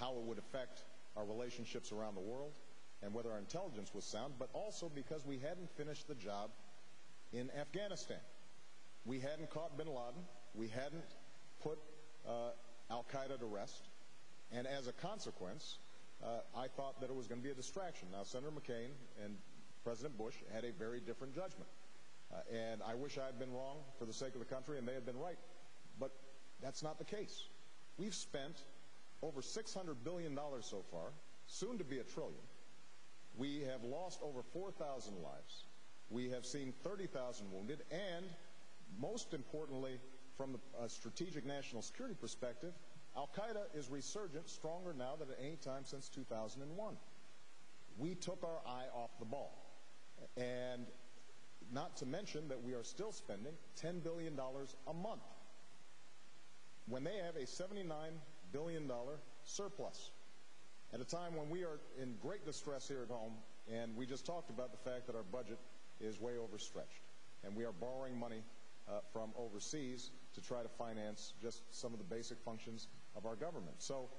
how it would affect our relationships around the world and whether our intelligence was sound, but also because we hadn't finished the job in Afghanistan. We hadn't caught bin Laden. We hadn't put al-Qaeda to rest. And as a consequence, I thought that it was going to be a distraction. Now, Senator McCain and President Bush had a very different judgment. And I wish I had been wrong for the sake of the country and they had been right. But that's not the case. We've spent over $600 billion so far, soon to be $1 trillion. We have lost over 4,000 lives. We have seen 30,000 wounded. And most importantly, from a strategic national security perspective, al-Qaeda is resurgent, stronger now than at any time since 2001. We took our eye off the ball. And not to mention that we are still spending $10 billion a month when they have a $79 billion surplus at a time when we are in great distress here at home, and we just talked about the fact that our budget is way overstretched, and we are borrowing money from overseas to try to finance just some of the basic functions of our government. So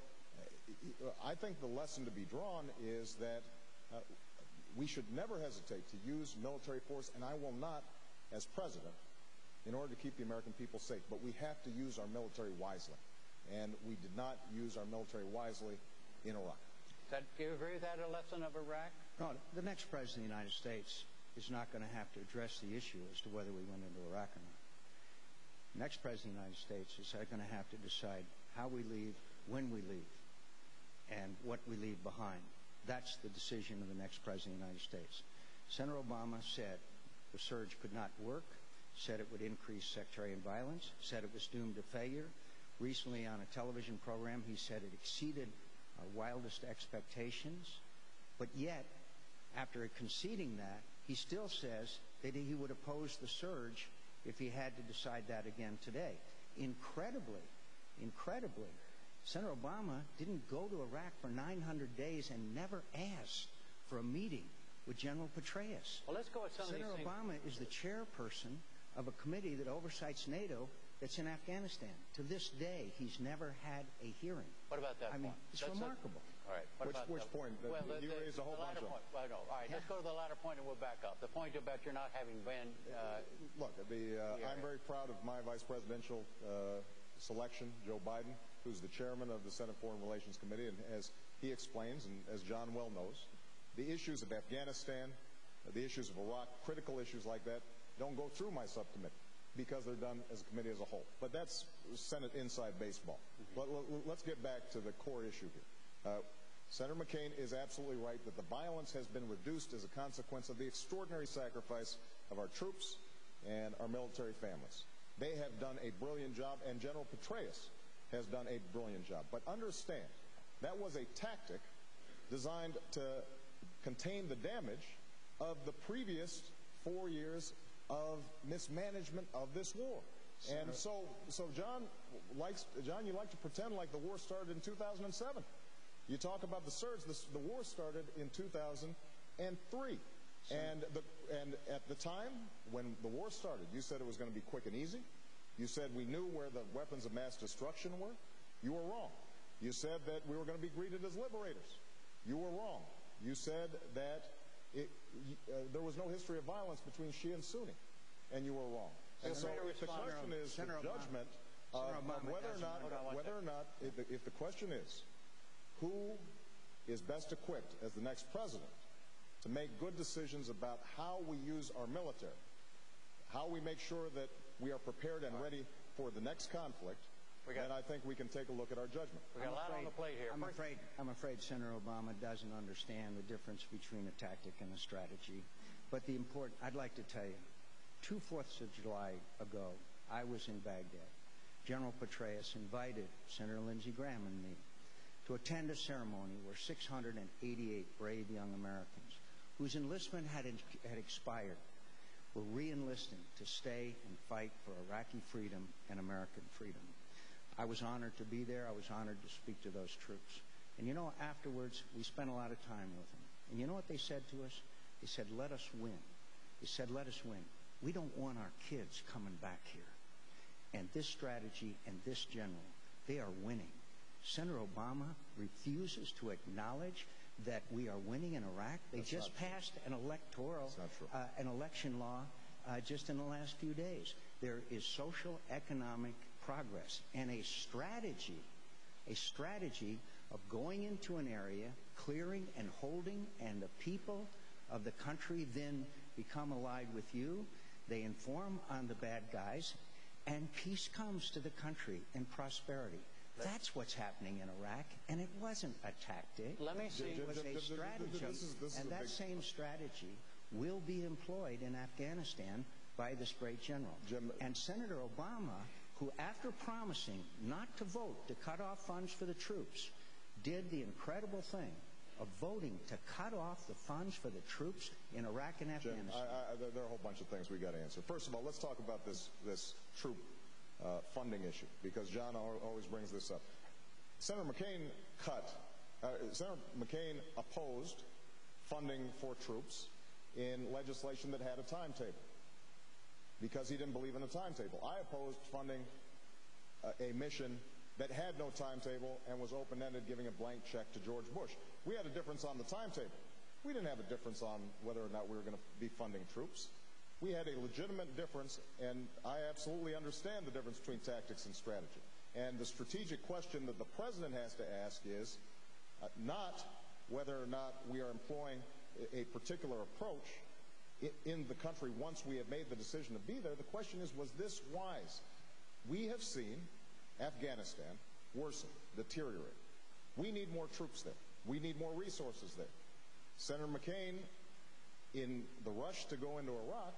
I think the lesson to be drawn is that we should never hesitate to use military force, and I will not, as president, in order to keep the American people safe. But we have to use our military wisely, and we did not use our military wisely in Iraq. Do you agree with that, a lesson of Iraq? No, the next president of the United States is not going to have to address the issue as to whether we went into Iraq or not. The next president of the United States is going to have to decide how we leave, when we leave, and what we leave behind. That's the decision of the next president of the United States. Senator Obama said the surge could not work, said it would increase sectarian violence, said it was doomed to failure. Recently on a television program, he said it exceeded our wildest expectations. But yet, after conceding that, he still says that he would oppose the surge if he had to decide that again today. Incredibly, Senator Obama didn't go to Iraq for 900 days and never asked for a meeting with General Petraeus. Well, let's go with some of these Senator things. Obama is the chairperson of a committee that oversights NATO that's in Afghanistan. To this day, he's never had a hearing. What about that point? It's remarkable. All right. Which point? Well, you raised a whole bunch of them. Well, no. All right, let's go to the latter point and we'll back up. The point about your not having been... Look, I'm very proud of my vice presidential selection, Joe Biden, who's the chairman of the Senate Foreign Relations Committee, and as he explains, and as John well knows, the issues of Afghanistan, the issues of Iraq, critical issues like that, don't go through my subcommittee because they're done as a committee as a whole. But that's Senate inside baseball. But let's get back to the core issue here. Senator McCain is absolutely right that the violence has been reduced as a consequence of the extraordinary sacrifice of our troops and our military families. They have done a brilliant job, and General Petraeus has done a brilliant job. But understand, that was a tactic designed to contain the damage of the previous 4 years of mismanagement of this war. And so John, you like to pretend like the war started in 2007. You talk about the surge. The war started in 2003. And at the time when the war started, you said it was going to be quick and easy. You said we knew where the weapons of mass destruction were. You were wrong. You said that we were going to be greeted as liberators. You were wrong. You said that there was no history of violence between Shia and Sunni, and you were wrong. And so if the question is the judgment of whether or not, if the question is who is best equipped as the next president to make good decisions about how we use our military, how we make sure that we are prepared and ready for the next conflict, then I think we can take a look at our judgment. We got a lot on the plate here. I'm afraid Senator Obama doesn't understand the difference between a tactic and a strategy. But I'd like to tell you, 2 4ths of July ago, I was in Baghdad. General Petraeus invited Senator Lindsey Graham and me to attend a ceremony where 688 brave young Americans whose enlistment had expired were re-enlisting to stay and fight for Iraqi freedom and American freedom. I was honored to be there. I was honored to speak to those troops. And afterwards, we spent a lot of time with them. And you know what they said to us? They said, let us win. They said, let us win. We don't want our kids coming back here. And this strategy and this general, they are winning. Senator Obama refuses to acknowledge that we are winning in Iraq. They just passed an an election law just in the last few days. There is social, economic progress and a strategy of going into an area, clearing and holding, and the people of the country then become allied with you. They inform on the bad guys, and peace comes to the country and prosperity. That's what's happening in Iraq, and it wasn't a tactic. Let me see. It was a strategy, and that same strategy will be employed in Afghanistan by this great general. And Senator Obama, who after promising not to vote to cut off funds for the troops, did the incredible thing of voting to cut off the funds for the troops in Iraq and Afghanistan. Jim, there are a whole bunch of things we got to answer. First of all, let's talk about this troop funding issue, because John always brings this up. Senator McCain opposed funding for troops in legislation that had a timetable because he didn't believe in the timetable. I opposed funding a mission that had no timetable and was open-ended, giving a blank check to George Bush. We had a difference on the timetable. We didn't have a difference on whether or not we were going to be funding troops. We had a legitimate difference, and I absolutely understand the difference between tactics and strategy. And the strategic question that the president has to ask is not whether or not we are employing a particular approach in the country once we have made the decision to be there. The question is, was this wise? We have seen Afghanistan worsen, deteriorate. We need more troops there. We need more resources there. Senator McCain, in the rush to go into Iraq,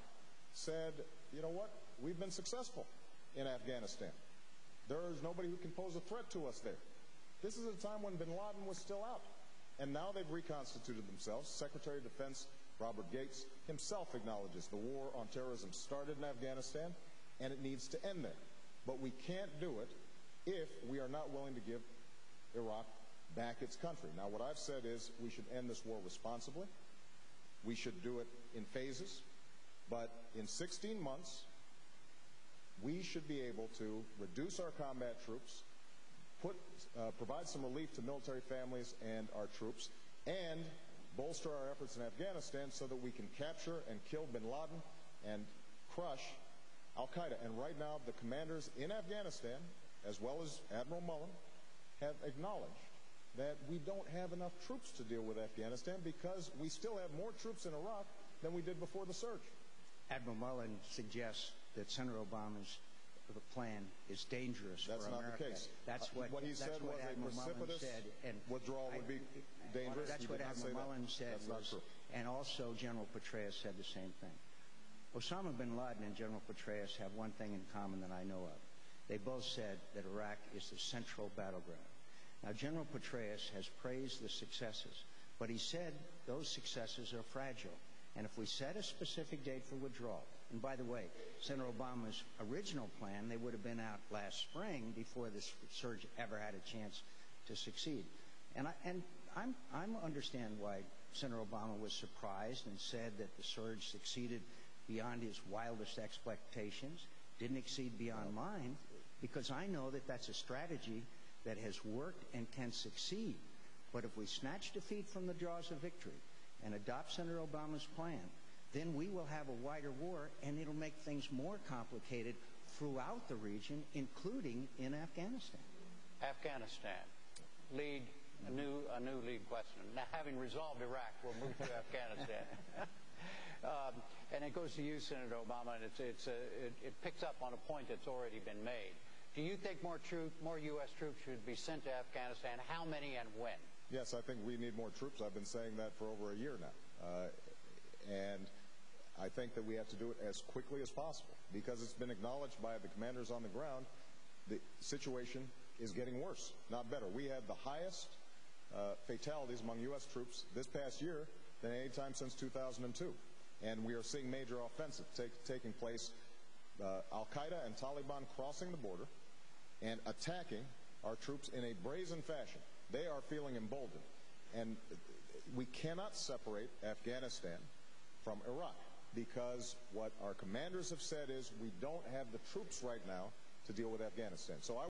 said, you know what, we've been successful in Afghanistan. There is nobody who can pose a threat to us there. This is a time when bin Laden was still out. And now they've reconstituted themselves. Secretary of Defense Robert Gates himself acknowledges the war on terrorism started in Afghanistan, and it needs to end there. But we can't do it if we are not willing to give Iraq back its country. Now, what I've said is we should end this war responsibly. We should do it in phases. But in 16 months, we should be able to reduce our combat troops, provide some relief to military families and our troops, and bolster our efforts in Afghanistan so that we can capture and kill bin Laden and crush al-Qaeda. And right now, the commanders in Afghanistan, as well as Admiral Mullen, have acknowledged that we don't have enough troops to deal with Afghanistan because we still have more troops in Iraq than we did before the surge. Admiral Mullen suggests that Senator Obama's plan is dangerous for America. That's not the case. That's what he said was a precipitous withdrawal would be dangerous. That's what Admiral Mullen said. That's not true. And also General Petraeus said the same thing. Osama bin Laden and General Petraeus have one thing in common that I know of. They both said that Iraq is the central battleground. Now, General Petraeus has praised the successes, but he said those successes are fragile. And if we set a specific date for withdrawal, and by the way, Senator Obama's original plan, they would have been out last spring before this surge ever had a chance to succeed. And I understand why Senator Obama was surprised and said that the surge succeeded beyond his wildest expectations, didn't exceed beyond mine, because I know that that's a strategy that has worked and can succeed. But if we snatch defeat from the jaws of victory and adopt Senator Obama's plan, then we will have a wider war, and it'll make things more complicated throughout the region, including in Afghanistan. Afghanistan. A new lead question. Now, having resolved Iraq, we'll move to Afghanistan. And it goes to you, Senator Obama, and it picks up on a point that's already been made. Do you think more U.S. troops should be sent to Afghanistan? How many and when? Yes, I think we need more troops. I've been saying that for over a year now. And I think that we have to do it as quickly as possible because it's been acknowledged by the commanders on the ground. The situation is getting worse, not better. We had the highest fatalities among U.S. troops this past year than any time since 2002. And we are seeing major offensives taking place, al-Qaeda and Taliban crossing the border and attacking our troops in a brazen fashion. They are feeling emboldened. And we cannot separate Afghanistan from Iraq because what our commanders have said is we don't have the troops right now to deal with Afghanistan. So